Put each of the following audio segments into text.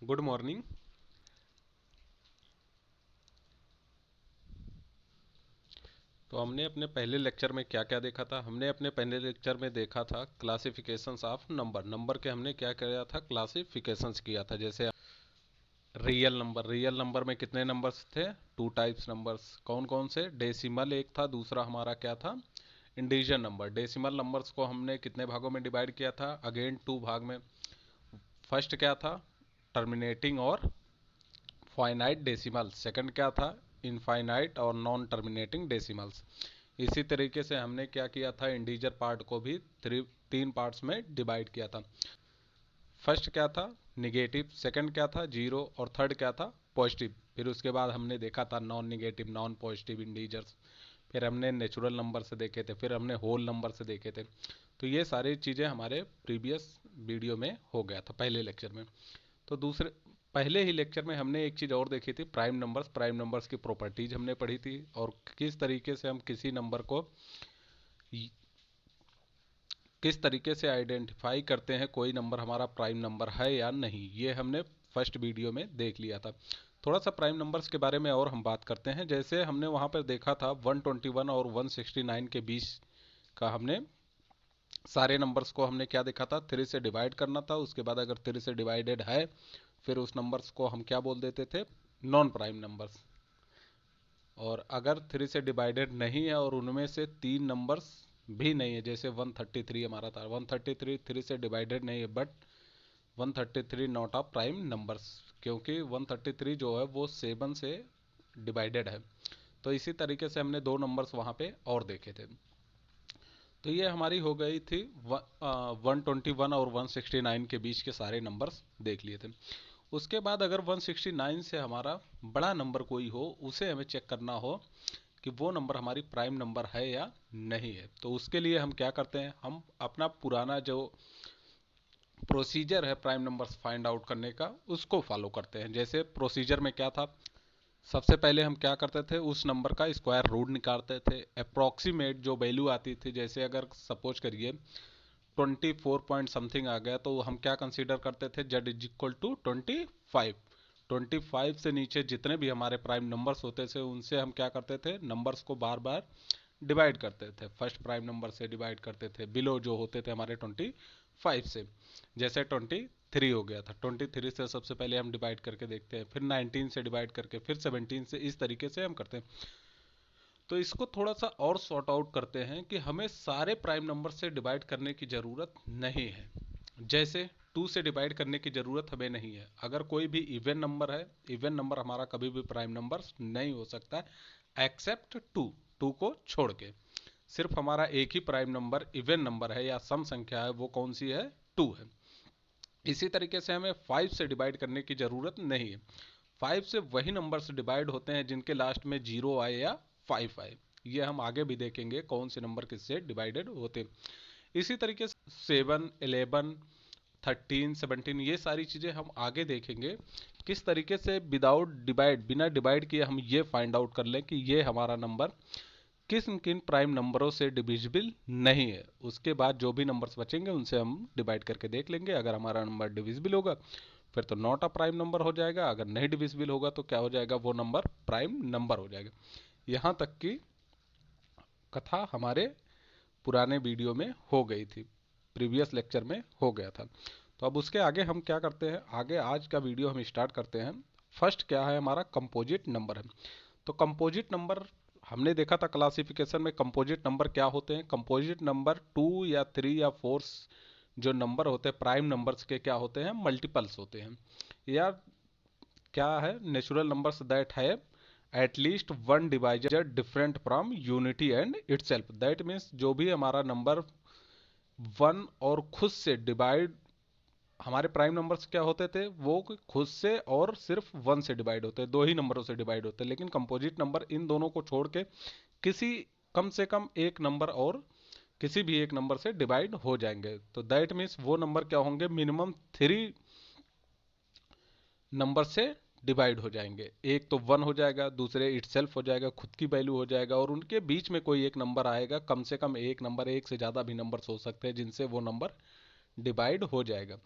Good morning. तो हमने अपने पहले लेक्चर में क्या क्या देखा था? हमने अपने पहले लेक्चर में देखा था क्लासिफिकेशंस ऑफ नंबर। नंबर के हमने क्या किया था? क्लासिफिकेशंस किया था। जैसे रियल नंबर में कितने नंबर्स थे? Two types numbers. कौन कौन से? डेसिमल एक था, दूसरा हमारा क्या था? Integer number. डेसिमल नंबर्स को हमने कितने भागों में डिवाइड किया था? अगेन टू भाग में। फर्स्ट क्या था? टर्मिनेटिंग और फाइनाइट डेसिमल। सेकंड क्या था? इनफाइनाइट और नॉन टर्मिनेटिंग डेसिमल्स। इसी तरीके से हमने क्या किया था? इंटीजर पार्ट को भी तीन पार्ट्स में डिवाइड किया था। फर्स्ट क्या था? निगेटिव। सेकंड क्या था? जीरो। और थर्ड क्या था? पॉजिटिव। फिर उसके बाद हमने देखा था non negative non positive integers. फिर हमने नेचुरल नंबर से देखे थे, फिर हमने होल नंबर से देखे थे। तो ये सारी चीज़ें हमारे प्रीवियस वीडियो में हो गया था, पहले लेक्चर में। तो दूसरे पहले ही लेक्चर में हमने एक चीज़ और देखी थी, प्राइम नंबर्स। प्राइम नंबर्स की प्रॉपर्टीज हमने पढ़ी थी और किस तरीके से हम किसी नंबर को किस तरीके से आइडेंटिफाई करते हैं कोई नंबर हमारा प्राइम नंबर है या नहीं, ये हमने फर्स्ट वीडियो में देख लिया था। थोड़ा सा प्राइम नंबर्स के बारे में और हम बात करते हैं। जैसे हमने वहाँ पर देखा था 121 और 169 के बीच का हमने सारे नंबर्स को हमने क्या देखा था? 3 से डिवाइड करना था। उसके बाद अगर 3 से डिवाइडेड है, फिर उस नंबर्स को हम क्या बोल देते थे? Non prime numbers. और अगर 3 से डिवाइडेड नहीं है और उनमें से तीन नंबर्स भी नहीं है, जैसे 133 हमारा था, 133 3 से डिवाइडेड नहीं है, but 133 not a prime numbers, क्योंकि 133 जो है वो 7 से डिवाइडेड है। तो इसी तरीके से हमने दो नंबर्स वहाँ पे और देखे थे। तो ये हमारी हो गई थी 121 और 169 के बीच के सारे नंबर्स देख लिए थे। उसके बाद अगर 169 से हमारा बड़ा नंबर कोई हो, उसे हमें चेक करना हो कि वो नंबर हमारी प्राइम नंबर है या नहीं है, तो उसके लिए हम क्या करते हैं? हम अपना पुराना जो प्रोसीजर है प्राइम नंबर्स फाइंड आउट करने का, उसको फॉलो करते हैं। जैसे प्रोसीजर में क्या था? सबसे पहले हम क्या करते थे? उस नंबर का स्क्वायर रूट निकालते थे। अप्रॉक्सीमेट जो वैल्यू आती थी, जैसे अगर सपोज करिए 24 पॉइंट समथिंग आ गया, तो हम क्या कंसीडर करते थे? Z is equal to 25। 25 से नीचे जितने भी हमारे प्राइम नंबर्स होते थे, उनसे हम क्या करते थे? नंबर्स को बार बार डिवाइड करते थे। फर्स्ट प्राइम नंबर से डिवाइड करते थे, बिलो जो होते थे हमारे 25 से। जैसे 23 हो गया था, 23 से सबसे पहले हम डिवाइड करके देखते हैं, फिर 19 से डिवाइड करके, फिर 17 से, इस तरीके से हम करते हैं। तो इसको थोड़ा सा और सॉर्ट आउट करते हैं कि हमें सारे प्राइम नंबर से डिवाइड करने की ज़रूरत नहीं है। जैसे 2 से डिवाइड करने की ज़रूरत हमें नहीं है। अगर कोई भी इवन नंबर है, इवन नंबर हमारा कभी भी प्राइम नंबर नहीं हो सकता है एक्सेप्ट 2। 2 को छोड़ के सिर्फ हमारा एक ही प्राइम नंबर इवन नंबर है या सम संख्या है, वो कौन सी है? 2 है। इसी तरीके से हमें 5 से डिवाइड करने की ज़रूरत नहीं है। 5 से वही नंबर्स डिवाइड होते हैं जिनके लास्ट में 0 आए या 5 आए। ये हम आगे भी देखेंगे कौन से नंबर किससे डिवाइडेड होते हैं। इसी तरीके से 7 11 13 17 ये सारी चीज़ें हम आगे देखेंगे किस तरीके से विदाउट डिवाइड, बिना डिवाइड किए हम ये फाइंड आउट कर लें कि ये हमारा नंबर किन किन प्राइम नंबरों से डिविजिबल नहीं है। उसके बाद जो भी नंबर्स बचेंगे उनसे हम डिवाइड करके देख लेंगे। अगर हमारा नंबर डिविजिबल होगा, फिर तो नॉट अ प्राइम नंबर हो जाएगा। अगर नहीं डिविजिबल होगा तो क्या हो जाएगा? वो नंबर प्राइम नंबर हो जाएगा। यहाँ तक की कथा हमारे पुराने वीडियो में हो गई थी, प्रीवियस लेक्चर में हो गया था। तो अब उसके आगे हम क्या करते हैं? आगे आज का वीडियो हम स्टार्ट करते हैं। फर्स्ट क्या है? हमारा कंपोजिट नंबर है। तो कंपोजिट नंबर हमने देखा था क्लासिफिकेशन में। कंपोजिट नंबर क्या होते हैं? कंपोजिट नंबर 2 या 3 या 4 जो नंबर होते हैं प्राइम नंबर्स के, क्या होते हैं? मल्टीपल्स होते हैं। या क्या है? नेचुरल नंबर्स दैट है eight least one divisor different from unity and itself. That means जो भी हमारा नंबर वन और खुद से डिवाइड, हमारे प्राइम नंबर्स क्या होते थे? वो खुद से और सिर्फ वन से डिवाइड होते हैं, दो ही नंबरों से डिवाइड होते हैं। लेकिन कंपोजिट नंबर इन दोनों को छोड़ के किसी कम से कम एक नंबर और किसी भी एक नंबर से डिवाइड हो जाएंगे। तो दैट मीन्स वो नंबर क्या होंगे? मिनिमम 3 नंबर से डिवाइड हो जाएंगे। एक तो वन हो जाएगा, दूसरे इटसेल्फ हो जाएगा, खुद की वैल्यू हो जाएगा, और उनके बीच में कोई एक नंबर आएगा। कम से कम एक नंबर, एक से ज़्यादा भी नंबर्स हो सकते हैं जिनसे वो नंबर डिवाइड हो जाएगा।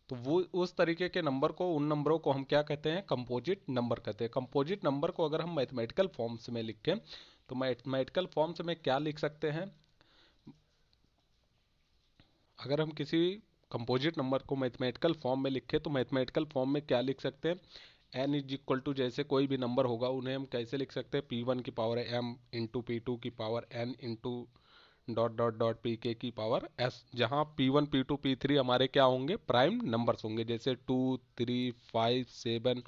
तो वो उस तरीके के नंबर को, उन नंबरों को हम क्या कहते हैं, कंपोजिट नंबर कहते हैं। कंपोजिट नंबर को अगर हम मैथमेटिकल फॉर्म्स में लिखें तो मैथमेटिकल फॉर्म्स में क्या लिख सकते हैं, अगर हम किसी कंपोजिट नंबर को मैथमेटिकल फॉर्म में लिखें तो मैथमेटिकल फॉर्म में क्या लिख सकते हैं, n इज इक्वल टू, जैसे कोई भी नंबर होगा उन्हें हम कैसे लिख सकते हैं, p1 की पावर m इंटू p2 की power n into dot dot dot pk की पावर s, जहाँ p1 p2 p3 हमारे क्या होंगे, प्राइम नंबर्स होंगे, जैसे 2 3 5 7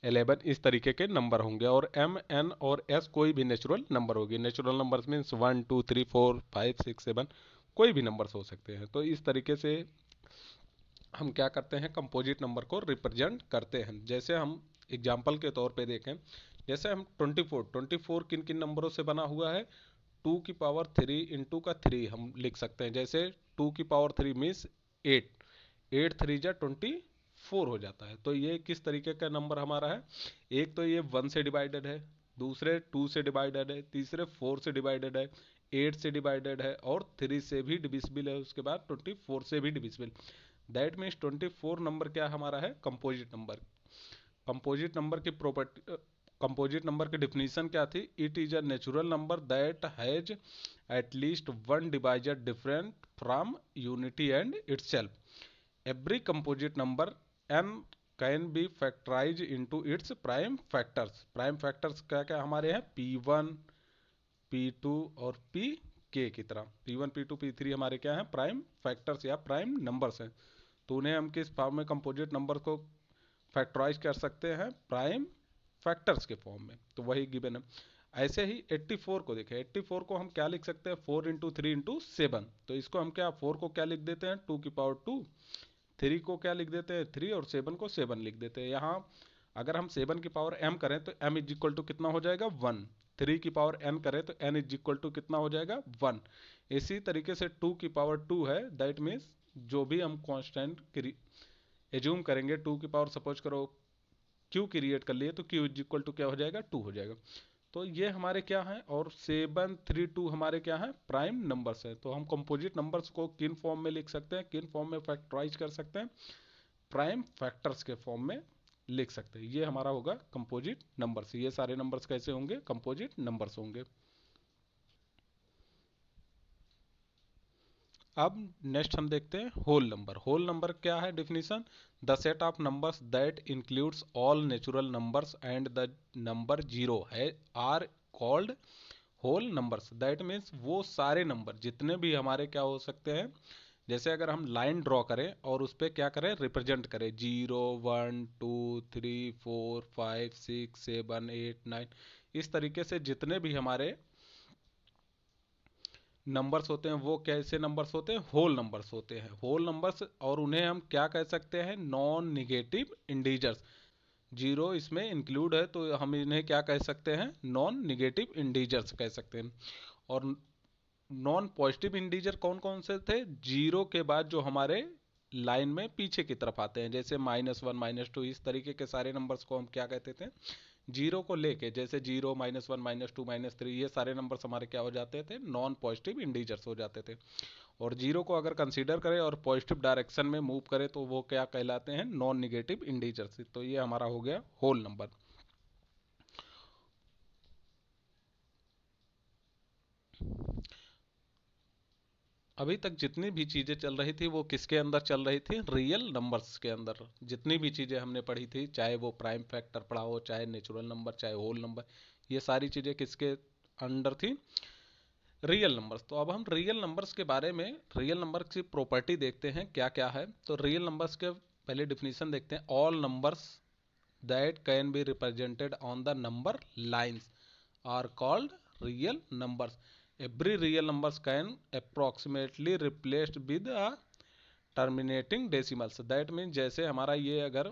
11 इस तरीके के नंबर होंगे। और m n और s कोई भी नेचुरल नंबर होगी। नेचुरल नंबर्स मीन्स 1 2 3 4 5 6 7 कोई भी नंबर्स हो सकते हैं। तो इस तरीके से हम क्या करते हैं, कंपोजिट नंबर को रिप्रेजेंट करते हैं। जैसे हम एग्जाम्पल के तौर पे देखें, जैसे हम 24 किन किन नंबरों से बना हुआ है, 2 की पावर 3 इंटू का 3 हम लिख सकते हैं। जैसे 2 की पावर 3 मीन्स 8, 8 3 जा 24 हो जाता है। तो ये किस तरीके का नंबर हमारा है, एक तो ये 1 से डिवाइडेड है, दूसरे 2 से डिवाइडेड है, तीसरे 4 से डिवाइडेड है, 8 से डिवाइडेड है और 3 से भी डिविजिबल है, उसके बाद 24 से भी डिविजिबल। दैट मीन्स 24 नंबर क्या हमारा है, कंपोजिट नंबर। कंपोजिट नंबर की प्रॉपर्टी, कंपोजिट नंबर की डिफिनीशन क्या थी, it is a natural number that has at least one divisor different from unity and itself. Every composite number n can be factorise into its prime factors. Prime factors क्या क्या हमारे हैं, p1 p2 और pk की तरह। p1 p2 p3 हमारे क्या हैं, प्राइम फैक्टर्स या प्राइम नंबर्स हैं। तो उन्हें हम किस फॉर्म में कंपोजिट नंबर को फैक्टराइज कर सकते हैं, प्राइम फैक्टर्स के फॉर्म में। तो वही गिवन है। ऐसे ही 84 को देखें, 84 को हम क्या लिख सकते हैं, 4 इंटू 3 इंटू 7। तो इसको हम क्या, 4 को क्या लिख देते हैं, 2 की पावर 2, 3 को क्या लिख देते हैं 3 और 7 को 7 लिख देते हैं। यहाँ अगर हम 7 की पावर m करें तो m इज इक्वल टू कितना हो जाएगा 1, 3 की पावर n करें तो n इज इक्वल टू कितना हो जाएगा 1। इसी तरीके से 2 की पावर 2 है, दैट मीन्स जो भी हम कांस्टेंट एज्यूम करेंगे, 2 की पावर सपोज करो q क्रिएट कर लिए तो q इज इक्वल टू क्या हो जाएगा 2 हो जाएगा। तो ये हमारे क्या है, और 7 3 2 हमारे क्या है, प्राइम नंबर्स है। तो हम कंपोजिट नंबर्स को किन फॉर्म में लिख सकते हैं, किन फॉर्म में फैक्टराइज कर सकते हैं, प्राइम फैक्टर्स के फॉर्म में लिख सकते हैं। ये हमारा होगा कंपोजिट नंबर्स। ये सारे नंबर्स कैसे होंगे, कंपोजिट नंबर्स होंगे। अब नेक्स्ट हम देखते हैं होल नंबर। होल नंबर क्या है definition, the set of numbers that includes all natural numbers and the number zero है are called whole numbers. That means वो सारे नंबर जितने भी हमारे क्या हो सकते हैं, जैसे अगर हम लाइन ड्रॉ करें और उस पर क्या करें, रिप्रेजेंट करें 0 1 2 3 4 5 6 7 8 9, इस तरीके से जितने भी हमारे नंबर्स होते हैं वो कैसे नंबर्स होते हैं, होल नंबर्स होते हैं। होल नंबर्स, और उन्हें हम क्या कह सकते हैं, नॉन निगेटिव इंडीजर्स। जीरो इसमें इंक्लूड है तो हम इन्हें क्या कह सकते हैं, नॉन निगेटिव इंडीजर्स कह सकते हैं। और नॉन पॉजिटिव इंडीजर कौन कौन से थे, जीरो के बाद जो हमारे लाइन में पीछे की तरफ आते हैं, जैसे -1 -2, इस तरीके के सारे नंबर्स को हम क्या कहते थे, जीरो को लेके, जैसे 0 -1 -2 -3, ये सारे नंबर्स हमारे क्या हो जाते थे, नॉन पॉजिटिव इंडीजर्स हो जाते थे। और जीरो को अगर कंसीडर करें और पॉजिटिव डायरेक्शन में मूव करें तो वो क्या कहलाते हैं, नॉन निगेटिव इंडीजर्स। तो ये हमारा हो गया होल नंबर। अभी तक जितनी भी चीजें चल रही थी वो किसके अंदर चल रही थी, रियल नंबर्स के अंदर। जितनी भी चीजें हमने पढ़ी थी, चाहे वो प्राइम फैक्टर पढ़ा हो, चाहे नेचुरल नंबर, चाहे होल नंबर, ये सारी चीजें किसके अंडर थी, रियल नंबर्स। तो अब हम रियल नंबर्स के बारे में, रियल नंबर की प्रॉपर्टी देखते हैं क्या क्या है। तो रियल नंबर्स के पहले डिफिनीशन देखते हैं, all numbers that can be represented on the number lines are called real numbers. Every real numbers can approximately replaced with a terminating decimals. That mean जैसे हमारा ये अगर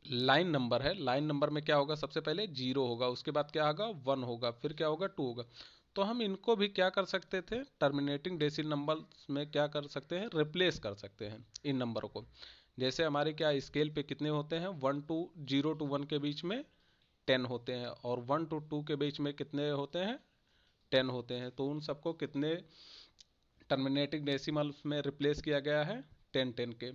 लाइन नंबर है, line number में क्या होगा, सबसे पहले 0 होगा, उसके बाद क्या होगा 1 होगा, फिर क्या होगा 2 होगा। तो हम इनको भी क्या कर सकते थे, टर्मिनेटिंग डेसिमल नंबर्स में क्या कर सकते हैं, रिप्लेस कर सकते हैं इन नंबरों को। जैसे हमारे क्या स्केल पे कितने होते हैं, 0 to 1 के बीच में 10 होते हैं, और 1 to 2 के बीच में कितने होते हैं, 10 होते हैं। तो उन सबको कितने टर्मिनेटिंग डेसिमल्स में रिप्लेस किया गया है, 10 10 के।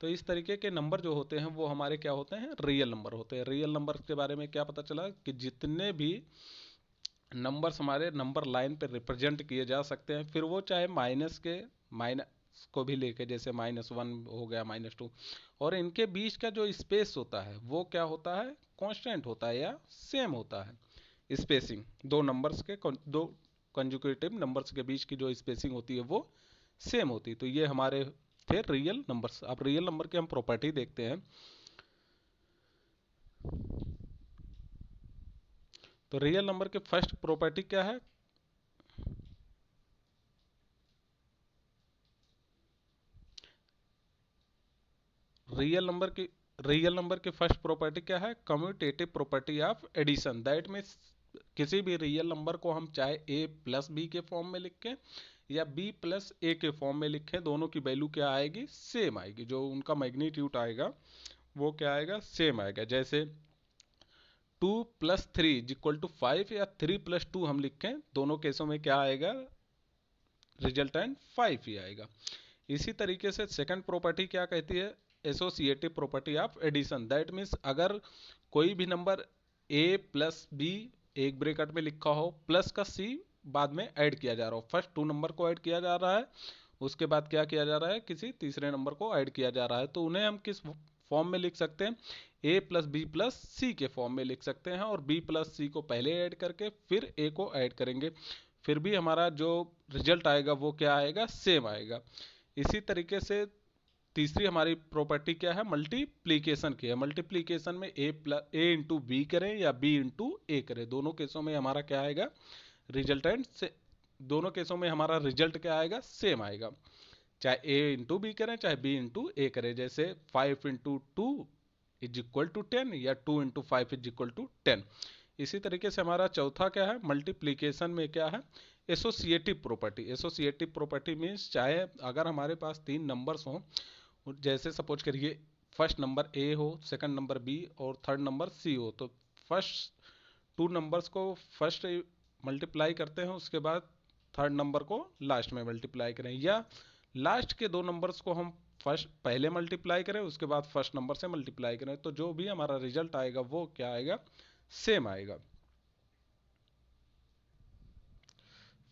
तो इस तरीके के नंबर जो होते हैं वो हमारे क्या होते हैं, रियल नंबर होते हैं। रियल नंबर के बारे में क्या पता चला कि जितने भी नंबर्स हमारे नंबर लाइन पे रिप्रेजेंट किए जा सकते हैं, फिर वो चाहे माइनस को भी लेके, जैसे -1 हो गया, -2, और इनके बीच का जो स्पेस होता है वो क्या होता है, कांस्टेंट होता है या सेम होता है। स्पेसिंग दो नंबर्स के, दो कंजुगेटिव नंबर्स के बीच की जो स्पेसिंग होती है वो सेम होती है। तो ये हमारे थे रियल नंबर्स। अब रियल नंबर की हम प्रॉपर्टी देखते हैं। तो रियल नंबर की फर्स्ट प्रॉपर्टी क्या है, रियल नंबर की फर्स्ट प्रॉपर्टी क्या है, commutative property of addition. That means किसी भी रियल नंबर को हम चाहे a प्लस बी के फॉर्म में लिखें या b प्लस ए के फॉर्म में लिखें, दोनों की वैल्यू क्या आएगी, सेम आएगी। जो उनका मैग्नीट्यूड आएगा वो क्या आएगा, सेम आएगा। जैसे 2 + 3 = 5 या 3 + 2 हम लिखें, दोनों केसों में क्या आएगा, रिजल्टेंट 5 ही आएगा। इसी तरीके से सेकंड प्रॉपर्टी क्या कहती है, associative property of addition. That means अगर कोई भी नंबर a प्लस बी एक ब्रैकेट में लिखा हो, प्लस का c बाद में ऐड किया जा रहा हो, फर्स्ट 2 नंबर को ऐड किया जा रहा है, उसके बाद क्या किया जा रहा है, किसी तीसरे नंबर को ऐड किया जा रहा है, तो उन्हें हम किस फॉर्म में लिख सकते हैं, a + b + c के फॉर्म में लिख सकते हैं, और b + c को पहले ऐड करके फिर a को ऐड करेंगे, फिर भी हमारा जो रिजल्ट आएगा वो क्या आएगा, सेम आएगा। इसी तरीके से तीसरी हमारी प्रॉपर्टी क्या है, मल्टीप्लीकेशन की है। मल्टीप्लीकेशन में a × b करें या b × a करें, दोनों केसों में हमारा क्या आएगा, रिजल्टेंट से, दोनों केसों में हमारा रिजल्ट क्या आएगा, सेम आएगा। चाहे a × b करें चाहे b × a करें। जैसे 5 × 2 = 10 या 2 × 5 = 10। इसी तरीके से हमारा चौथा क्या है, मल्टीप्लीकेशन में क्या है, associative property. Associative property means चाहे अगर हमारे पास 3 नंबर्स हों, जैसे सपोज करिए फर्स्ट नंबर a हो, सेकंड नंबर b और थर्ड नंबर c हो, तो फर्स्ट 2 नंबर्स को फर्स्ट मल्टीप्लाई करते हैं, उसके बाद थर्ड नंबर को लास्ट में मल्टीप्लाई करें, या लास्ट के 2 नंबर्स को हम फर्स्ट पहले मल्टीप्लाई करें, उसके बाद फर्स्ट नंबर से मल्टीप्लाई करें, तो जो भी हमारा रिजल्ट आएगा वो क्या आएगा, सेम आएगा।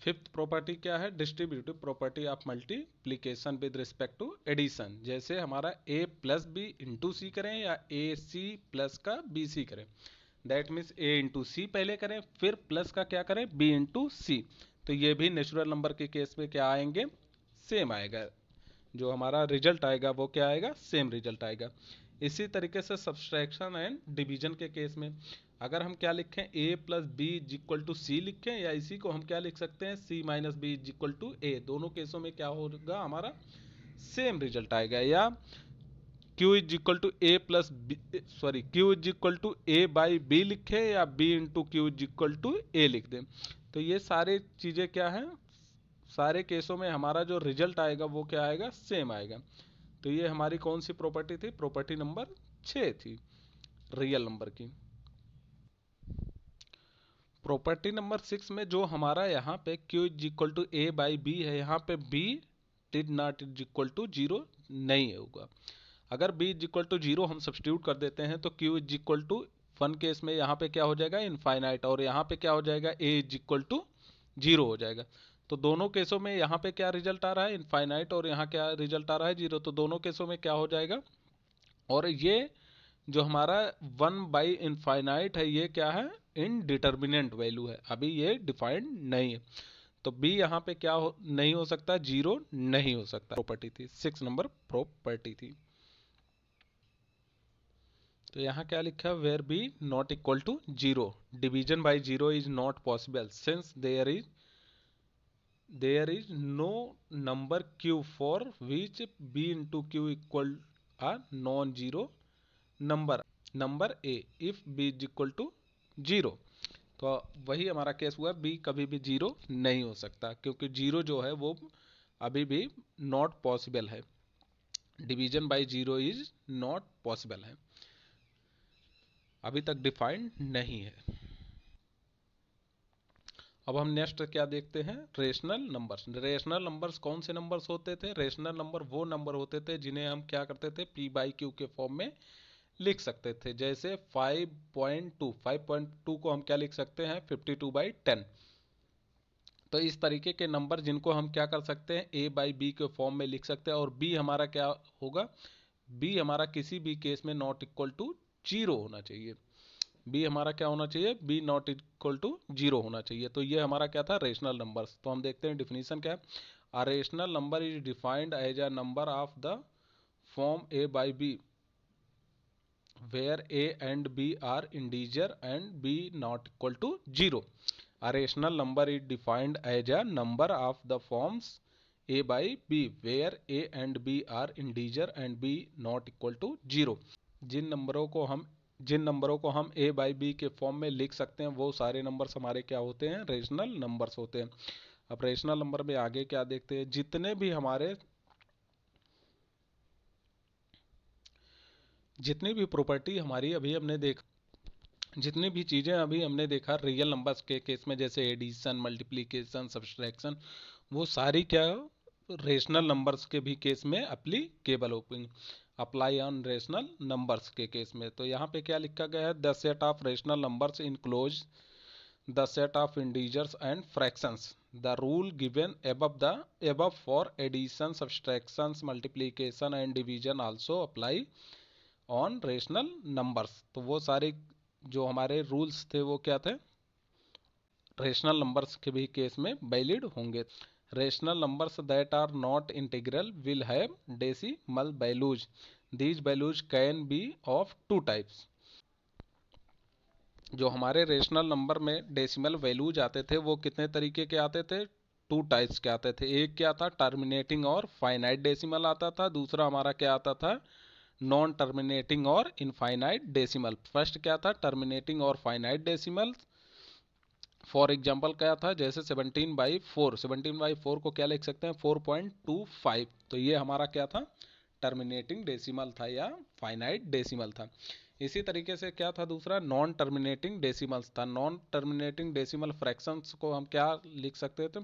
फिफ्थ प्रॉपर्टी क्या है, distributive property of multiplication with respect to addition. जैसे हमारा a + b × c करें या ac प्लस का bc करें, दैट मीन्स a × c पहले करें, फिर प्लस का क्या करें, b × c, तो ये भी नेचुरल नंबर के केस में क्या आएंगे, सेम आएगा। जो हमारा रिजल्ट आएगा वो क्या आएगा, सेम रिजल्ट आएगा। इसी तरीके से सब्सट्रैक्शन एंड डिवीजन के केस में अगर हम क्या लिखें, a + b = c लिखें, या इसी को हम क्या लिख सकते हैं, c - b = a, दोनों केसों में क्या होगा, हमारा सेम रिजल्ट आएगा। या q = a + b, sorry, q = a/b लिखें या b × q = a लिख दें, तो ये सारी चीजें क्या हैं, सारे केसों में हमारा जो रिजल्ट आएगा वो क्या आएगा, सेम आएगा। तो ये हमारी कौन सी प्रॉपर्टी थी, प्रॉपर्टी नंबर 6 थी रियल नंबर की। प्रॉपर्टी नंबर 6 में जो हमारा यहाँ पे q = a/b है, यहाँ पे b did not = 0 नहीं होगा। अगर b = 0 हम सब्स्टिट्यूट कर देते हैं तो q = 1 केस में यहाँ पे क्या हो जाएगा, इनफाइनाइट, और यहाँ पे क्या हो जाएगा, a = 0 हो जाएगा। तो दोनों केसों में यहाँ पे क्या रिजल्ट आ रहा है, इनफाइनाइट, और यहाँ क्या रिजल्ट आ रहा है, 0, तो दोनों केसों में क्या हो जाएगा। और ये जो हमारा 1/इनफाइनाइट है, ये क्या है, इनडिटर्मिनेंट वैल्यू है, अभी ये डिफाइंड नहीं है, तो b यहाँ पे क्या नहीं हो सकता, 0 नहीं हो सकता। प्रॉपर्टी थी 6 नंबर प्रॉपर्टी थी। तो यहाँ क्या लिखा, where b ≠ 0 division by 0 is not possible since there is no number q for which b × q = a non zero number a if b = 0। तो वही हमारा केस हुआ, b कभी भी 0 नहीं हो सकता, क्योंकि 0 जो है वो अभी भी नॉट पॉसिबल है, division by 0 is not possible है, अभी तक डिफाइंड नहीं है। अब हम नेक्स्ट क्या देखते हैं, रेशनल नंबर्स। रेशनल नंबर्स कौन से नंबर्स होते थे, रेशनल नंबर वो नंबर होते थे जिन्हें हम क्या करते थे, पी बाई क्यू के फॉर्म में लिख सकते थे। जैसे 5.2 को हम क्या लिख सकते हैं, 52/10। तो इस तरीके के नंबर जिनको हम क्या कर सकते हैं, ए बाई बी के फॉर्म में लिख सकते हैं। और बी हमारा क्या होगा, बी हमारा किसी भी केस में नॉट इक्वल टू जीरो होना चाहिए। बी हमारा क्या होना चाहिए, b not equal to zero होना चाहिए। तो ये हमारा क्या था, रेशनल नंबर्स। तो हम देखते हैं डिफिनीशन क्या है। A rational number is defined as a number of the form a by b where a and b are integer and b not equal to 0. A rational number is defined as a number of the forms a by b where a and b are integer and b not equal to 0. जिन नंबरों को हम a by b के form में लिख सकते हैं वो सारे नंबर्स हमारे क्या होते हैं, रेशनल नंबर्स होते हैं। अब रेशनल नंबर में आगे क्या देखते हैं, जितनी भी प्रॉपर्टी हमारी अभी हमने देखा, जितनी भी चीज़ें अभी हमने देखा रियल नंबर्स के केस में, जैसे एडिशन, मल्टीप्लिकेशन, सब्सट्रैक्शन, वो सारी क्या रेशनल नंबर्स के भी केस में एप्लीकेबल होंगी, अप्लाई ऑन रेशनल नंबर्स के केस में। तो यहाँ पे क्या लिखा गया है, the set of rational numbers enclose the set of integers and fractions. The rule given above for addition, subtractions, multiplication and division also apply on rational numbers. तो वो सारे जो हमारे रूल्स थे वो क्या थे, रेशनल नंबर्स के भी केस में वैलिड होंगे। Rational numbers that are not integral will have decimal values. These values can be of two types. जो हमारे रेशनल नंबर में डेसिमल वैल्यूज आते थे वो कितने तरीके के आते थे, टू टाइप्स के आते थे। एक क्या था, टर्मिनेटिंग और फाइनाइट डेसिमल आता था। दूसरा हमारा क्या आता था, नॉन टर्मिनेटिंग और इनफाइनाइट डेसिमल। फर्स्ट क्या था, टर्मिनेटिंग और फाइनाइट डेसिमल। फॉर एग्जांपल क्या था, जैसे 17/4, 17/4 को क्या लिख सकते हैं, 4.25। तो ये हमारा क्या था, टर्मिनेटिंग डेसिमल था या फाइनाइट डेसिमल था। इसी तरीके से क्या था दूसरा, नॉन टर्मिनेटिंग डेसिमल्स था। नॉन टर्मिनेटिंग डेसिमल फ्रैक्शंस को हम क्या लिख सकते थे,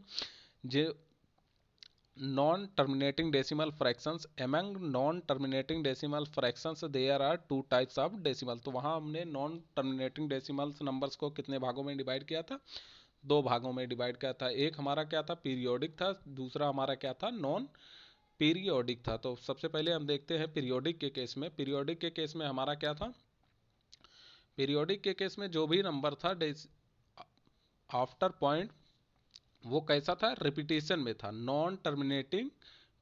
जो non-terminating decimal fractions, among non-terminating decimal fractions there are two types of decimal। तो वहाँ हमने नॉन टर्मिनेटिंग डेसिमल्स नंबर्स को कितने भागों में डिवाइड किया था, दो भागों में डिवाइड किया था। एक हमारा क्या था, पीरियोडिक था, दूसरा हमारा क्या था, नॉन पीरियोडिक था। तो सबसे पहले हम देखते हैं पीरियोडिक के केस में। पीरियोडिक के केस में हमारा क्या था, पीरियोडिक के केस में जो भी नंबर था आफ्टर पॉइंट वो कैसा था, रिपीटेशन में था, नॉन टर्मिनेटिंग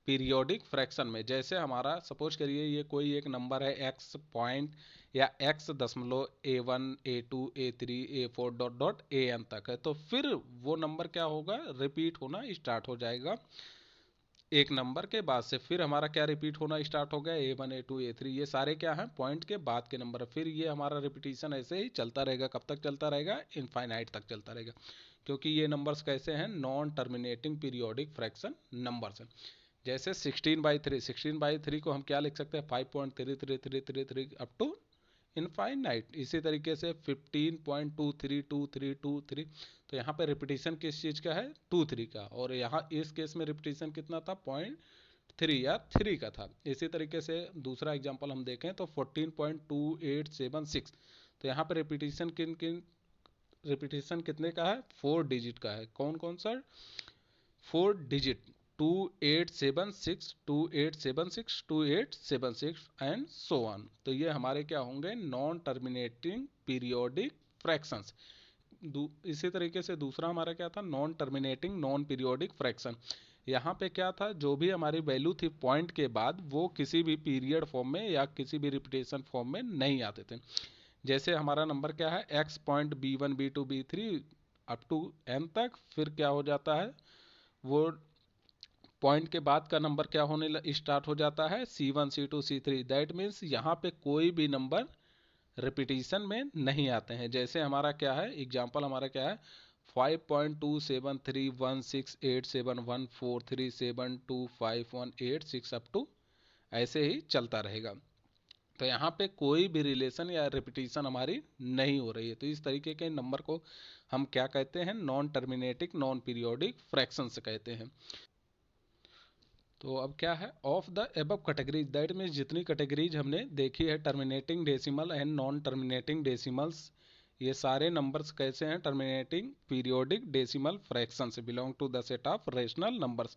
पीरियोडिक फ्रैक्शन में। जैसे हमारा सपोज करिए ये कोई एक नंबर है x पॉइंट या x दशमलव a1 a2 a3 a4 dot dot an तक है, तो फिर वो नंबर क्या होगा, रिपीट होना स्टार्ट हो जाएगा एक नंबर के बाद से। फिर हमारा क्या रिपीट होना स्टार्ट हो गया, a1 a2 a3, ये सारे क्या हैं, पॉइंट के बाद के नंबर। फिर ये हमारा रिपीटिशन ऐसे ही चलता रहेगा, कब तक चलता रहेगा, इनफाइनाइट तक चलता रहेगा, क्योंकि ये नंबर्स कैसे हैं, non terminating periodic fraction numbers हैं। जैसे 16/3, 16/3 को हम क्या लिख सकते हैं, 5.3333 अप टू इनफाइनाइट। इसी तरीके से 15.232323। तो यहाँ पे रिपीटिशन किस चीज़ का है, 23 का, और यहाँ इस केस में रिपीटिशन कितना था, 0.3 या 3 का था। इसी तरीके से दूसरा एग्जांपल हम देखें तो 14.2876। तो यहाँ पे रिपीटिशन कितने का है, 4 डिजिट का है। कौन कौन सा, 4 डिजिट, 2876 2876 2876 एंड सो ऑन। तो ये हमारे क्या होंगे, नॉन टर्मिनेटिंग पीरियोडिक फ्रैक्शंस। इसी तरीके से दूसरा हमारा क्या था, non terminating non periodic fraction. यहाँ पे क्या था, जो भी हमारी वैल्यू थी पॉइंट के बाद वो किसी भी पीरियड फॉर्म में या किसी भी रिपीटेशन फॉर्म में नहीं आते थे। जैसे हमारा नंबर क्या है, x point b1 b2 b3 up to n तक, फिर क्या हो जाता है, वो पॉइंट के बाद का नंबर क्या होने स्टार्ट हो जाता है, c1 c2 c3। That means यहाँ पे कोई भी नंबर रिपीटिशन में नहीं आते हैं। जैसे हमारा क्या है, एग्जाम्पल हमारा क्या है, 5.2731687143725186 अप टू, ऐसे ही चलता रहेगा। तो यहाँ पे कोई भी रिलेशन या रिपीटिशन हमारी नहीं हो रही है। तो इस तरीके के नंबर को हम क्या कहते हैं, non terminating non periodic fractions कहते हैं। तो अब क्या है, of the above categories, that means जितनी कैटेगरीज हमने देखी है, terminating decimal and non terminating decimals, ये सारे नंबर्स कैसे हैं, terminating periodic decimal fractions belong to the set of rational numbers.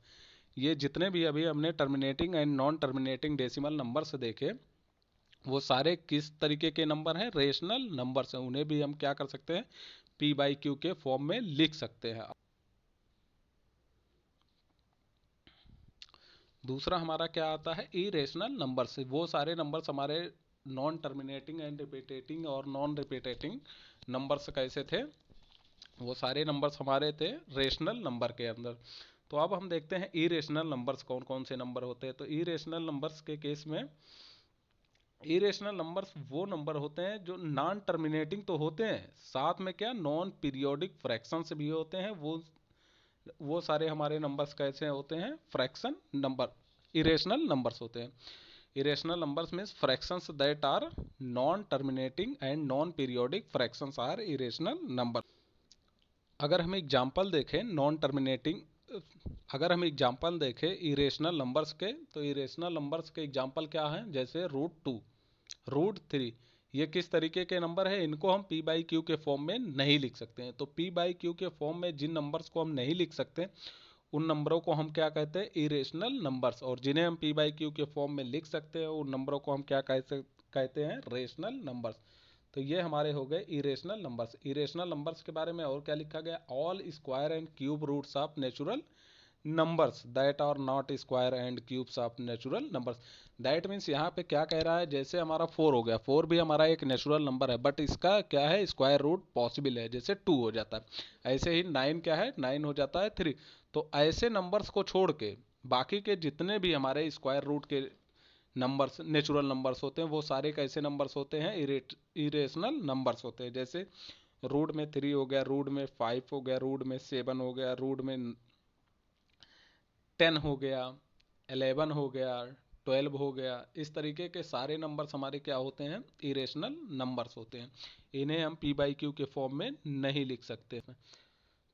ये जितने भी अभी हमने terminating and non terminating decimal numbers देखे, वो सारे किस तरीके के नंबर हैं, रेशनल नंबर्स हैं। उन्हें भी हम क्या कर सकते हैं, पी बाई क्यू के फॉर्म में लिख सकते हैं। दूसरा हमारा क्या आता है, इरेशनल नंबर्स। वो सारे नंबर्स हमारे नॉन टर्मिनेटिंग एंड रिपीटेटिंग और नॉन रिपीटेटिंग नंबर्स कैसे थे, वो सारे नंबर्स हमारे थे रेशनल नंबर के अंदर। तो अब हम देखते हैं इरेशनल नंबर्स कौन कौन से नंबर होते हैं। तो इरेशनल नंबर्स के केस में, इरेशनल नंबर्स वो नंबर होते हैं जो नॉन टर्मिनेटिंग तो होते हैं, साथ में क्या, नॉन पीरियोडिक फ्रैक्शंस भी होते हैं। वो सारे हमारे नंबर्स कैसे होते हैं, फ्रैक्शन नंबर, इरेशनल नंबर्स होते हैं। Irrational numbers means fractions that are non terminating and non periodic fractions are irrational number. अगर हम एग्जांपल देखें नॉन टर्मिनेटिंग, अगर हम एग्जांपल देखें इरेशनल नंबर्स के, तो इरेशनल नंबर्स के एग्जांपल क्या हैं, जैसे रूट 2, रूट 3, ये किस तरीके के नंबर है, इनको हम पी बाई क्यू के फॉर्म में नहीं लिख सकते हैं। तो पी बाई क्यू के फॉर्म में जिन नंबर्स को हम नहीं लिख सकते, उन नंबरों को हम क्या कहते हैं, इरेशनल नंबर्स। और जिन्हें हम पी बाई क्यू के फॉर्म में लिख सकते हैं, उन नंबरों को हम क्या कहते हैं, रेशनल नंबर्स। तो ये हमारे हो गए इरेशनल नंबर्स। इरेशनल नंबर्स के बारे में और क्या लिखा गया, all square and cube roots of natural numbers that are not square and cubes of natural numbers. That means यहाँ पे क्या कह रहा है, जैसे हमारा 4 हो गया, 4 भी हमारा एक नेचुरल नंबर है, बट इसका क्या है, स्क्वायर रूट पॉसिबल है, जैसे 2 हो जाता है। ऐसे ही 9 क्या है, 9 हो जाता है 3। तो ऐसे नंबर्स को छोड़ के बाकी के जितने भी हमारे स्क्वायर रूट के नंबर्स, नेचुरल नंबर्स होते हैं, वो सारे कैसे नंबर्स होते हैं, इरेशनल नंबर्स होते हैं। जैसे रूट में 3 हो गया, रूट में 5 हो गया, रूट में 7 हो गया, रूट में 10 हो गया, 11 हो गया, 12 हो गया। इस तरीके के सारे नंबर्स हमारे क्या होते हैं, इरेशनल नंबर्स होते हैं। इन्हें हम पी बाई क्यू के फॉर्म में नहीं लिख सकते।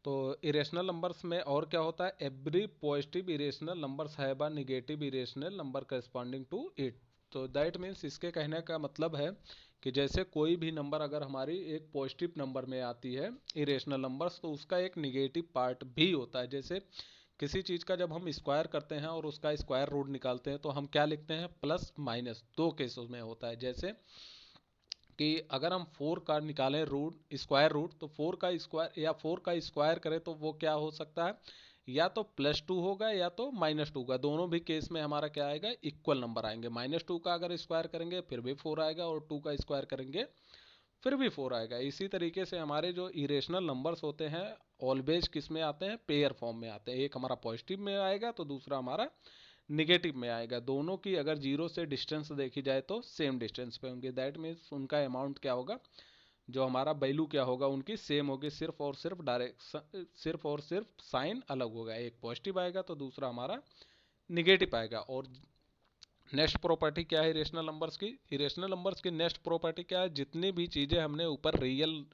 तो इरेशनल नंबर्स में और क्या होता है, every positive irrational numbers have a negative irrational number corresponding to it. तो दैट मीन्स, इसके कहने का मतलब है कि जैसे कोई भी नंबर अगर हमारी एक पॉजिटिव नंबर में आती है, इरेशनल नंबर्स, तो उसका एक निगेटिव पार्ट भी होता है। जैसे किसी चीज़ का जब हम स्क्वायर करते हैं और उसका स्क्वायर रूट निकालते हैं, तो हम क्या लिखते हैं, प्लस माइनस, दो केसों में होता है। जैसे कि अगर हम 4 का निकालें रूट, स्क्वायर रूट, तो 4 का स्क्वायर या 4 का स्क्वायर करें तो वो क्या हो सकता है, या तो +2 होगा या तो -2 का। दोनों भी केस में हमारा क्या आएगा, इक्वल नंबर आएंगे। -2 का अगर स्क्वायर करेंगे फिर भी 4 आएगा, और 2 का स्क्वायर करेंगे फिर भी 4 आएगा। इसी तरीके से हमारे जो इरेशनल नंबर्स होते हैं, ऑलवेज किस में आते हैं, पेयर फॉर्म में आते हैं। एक हमारा पॉजिटिव में आएगा तो दूसरा हमारा निगेटिव में आएगा। दोनों की अगर जीरो से डिस्टेंस देखी जाए तो सेम डिस्टेंस पे होंगे। दैट मीन्स उनका अमाउंट क्या होगा, जो हमारा वैल्यू क्या होगा, उनकी सेम होगी, सिर्फ और सिर्फ डायरेक्ट, सिर्फ और सिर्फ साइन अलग होगा। एक पॉजिटिव आएगा तो दूसरा हमारा निगेटिव आएगा। और नेक्स्ट प्रॉपर्टी क्या है इरेशनल नंबर्स की, इरेशनल नंबर्स की नेक्स्ट प्रॉपर्टी क्या है, जितनी भी चीज़ें हमने ऊपर रियल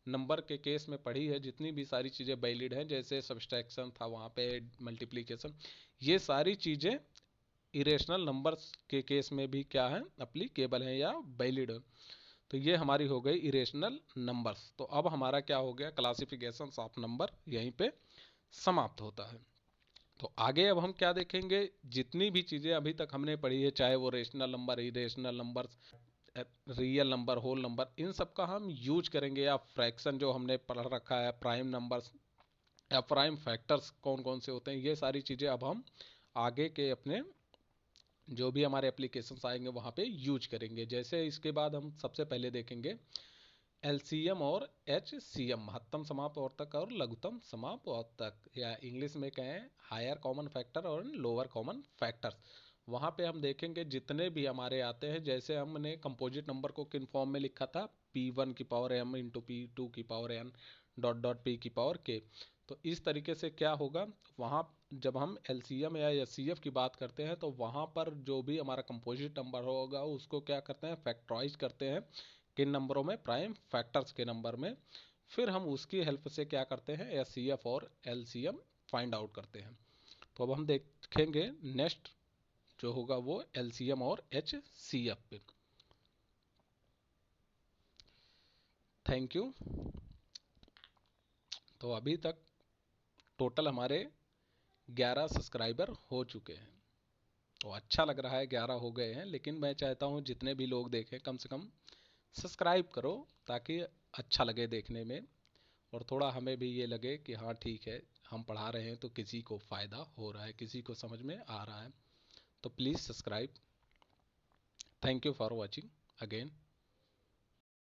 नंबर के केस में पढ़ी है, जितनी भी सारी चीज़ें वैलिड हैं, जैसे सब्सट्रैक्शन था वहाँ पे, मल्टीप्लिकेशन, ये सारी चीज़ें इरेशनल नंबर्स के केस में भी क्या है, अप्लीकेबल है या वैलिड है। तो ये हमारी हो गई इरेशनल नंबर्स। तो अब हमारा क्या हो गया, क्लासिफिकेशन ऑफ नंबर यहीं पे समाप्त होता है। तो आगे अब हम क्या देखेंगे, जितनी भी चीज़ें अभी तक हमने पढ़ी है, चाहे वो rational number, irrational number, real number, whole number, इन सब का हम यूज करेंगे, या फ्रैक्शन जो हमने पढ़ रखा है, प्राइम नंबर्स या प्राइम फैक्टर्स कौन कौन से होते हैं, ये सारी चीज़ें अब हम आगे के अपने जो भी हमारे एप्लीकेशंस आएंगे वहाँ पे यूज करेंगे। जैसे इसके बाद हम सबसे पहले देखेंगे एलसीएम और एचसीएम, महत्तम समापवर्तक और लघुत्तम समापवर्तक, या इंग्लिश में कहें हायर कॉमन फैक्टर और लोअर कॉमन फैक्टर्स। वहाँ पे हम देखेंगे जितने भी हमारे आते हैं, जैसे हमने कंपोजिट नंबर को किन फॉर्म में लिखा था, P1 की पावर m इंटू P2 की power n dot dot P की पावर k। तो इस तरीके से क्या होगा, वहाँ जब हम एलसीएम या एचसीएफ की बात करते हैं तो वहाँ पर जो भी हमारा कंपोजिट नंबर होगा उसको क्या करते हैं, फैक्टराइज करते हैं। किन नंबरों में, प्राइम फैक्टर्स के नंबर में। फिर हम उसकी हेल्प से क्या करते हैं, एचसीएफ और एलसीएम फाइंड आउट करते हैं। तो अब हम देखेंगे नेक्स्ट जो होगा वो एलसीएम और एचसीएफ पे। Thank you. तो अभी तक टोटल हमारे 11 सब्सक्राइबर हो चुके हैं। तो अच्छा लग रहा है 11 हो गए हैं, लेकिन मैं चाहता हूँ जितने भी लोग देखें कम से कम सब्सक्राइब करो, ताकि अच्छा लगे देखने में और थोड़ा हमें भी ये लगे कि हाँ ठीक है, हम पढ़ा रहे हैं तो किसी को फ़ायदा हो रहा है, किसी को समझ में आ रहा है। तो please subscribe. Thank you for watching again.